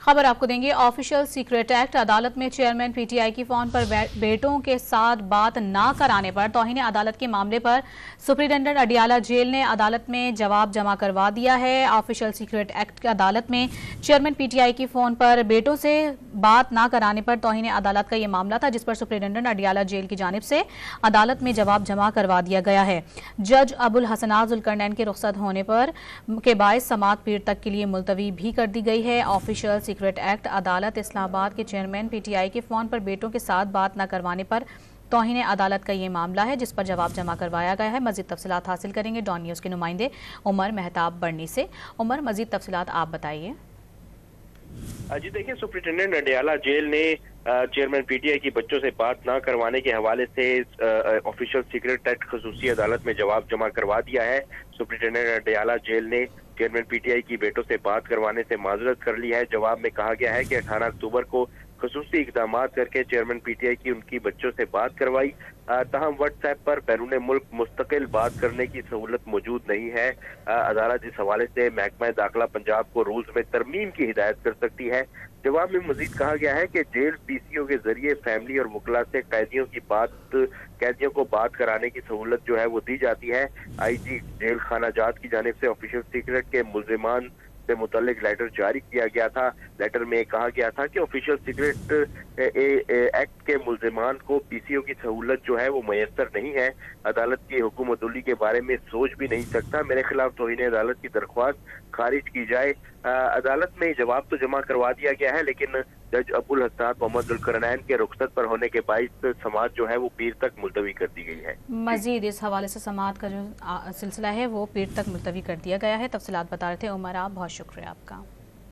खबर आपको देंगे। ऑफिशियल सीक्रेट एक्ट अदालत में चेयरमैन पीटीआई की फोन पर बेटों के साथ बात ना कराने पर तौहीन अदालत के मामले पर सुप्रिंटेंडेंट अडियाला जेल ने अदालत में जवाब जमा करवा दिया है। ऑफिशियल सीक्रेट एक्ट अदालत में चेयरमैन पीटीआई की फोन पर बेटों से बात ना कराने पर तौहीन अदालत का यह मामला था, जिस पर सुप्रिंटेंडेंट अडियाला जेल की जानिब से अदालत में जवाब जमा करवा दिया गया है। जज अबुल हसनात जुल्करनैन के रुखसत होने पर के बायस समाअत पीर तक के लिए मुलतवी भी कर दी गई है। ऑफिशियल सीक्रेट एक्ट अदालत इस्लामाबाद के चेयरमैन पीटीआई के फोन पर बेटों के साथ बात न करवाने पर तौहीन अदालत का ये मामला है, जिस पर जवाब जमा करवाया गया है। मजीद तफसीलात हासिल करेंगे डॉन न्यूज़ के नुमाइंदे उमर मेहताब बर्नी से। उमर, मजीद तफसीलात आप बताइए। जी देखिए, सुप्रिंटेंडेंट अडियाला जेल ने चेयरमैन पीटीआई की बच्चों से बात ना करवाने के हवाले से ऑफिशियल सीक्रेट एक्ट खसूसी अदालत में जवाब जमा करवा दिया है। सुप्रिंटेंडेंट अडियाला जेल ने चेयरमैन पीटीआई की बेटों से बात करवाने से माजरत कर ली है। जवाब में कहा गया है कि 18 अक्टूबर को खसूसी इक़दाम करके चेयरमैन पीटीआई की उनकी बच्चों से बात करवाई, तहम व्हाट्सएप पर बैरून मुल्क मुस्तकिल बात करने की सहूलत मौजूद नहीं है। अदालत इस हवाले से महकमा दाखिला पंजाब को रूल्स में तरमीम की हिदायत कर सकती है। जवाब में मजीद कहा गया है कि जेल पीसीओ के जरिए फैमिली और वकला से कैदियों को बात कराने की सहूलत जो है वो दी जाती है। आईजी जेल खाना जात की जानिब से ऑफिशियल सीक्रेट के मुल्जिमान से मुतल्लिक लेटर जारी किया गया था। लेटर में कहा गया था कि ऑफिशियल सीक्रेट एक्ट के मुल्जिमान को पीसीओ की सहूलत जो है वो मैसर नहीं है। अदालत की हुकूमतुल्ली के बारे में सोच भी नहीं सकता। मेरे खिलाफ तौहीन अदालत की दरख्वास्त खारिज की जाए। अदालत में जवाब तो जमा करवा दिया गया है, लेकिन जज अबुल हसनात मोहम्मद जुल्करनैन के रुखसत पर होने के बाइस समाअत जो है वो पीर तक मुलतवी कर दी गई है। मजीद इस हवाले से समाअत का जो सिलसिला है वो पीर तक मुलतवी कर दिया गया है। तफसीलात बता रहे थे उमर, आप बहुत शुक्रिया आपका।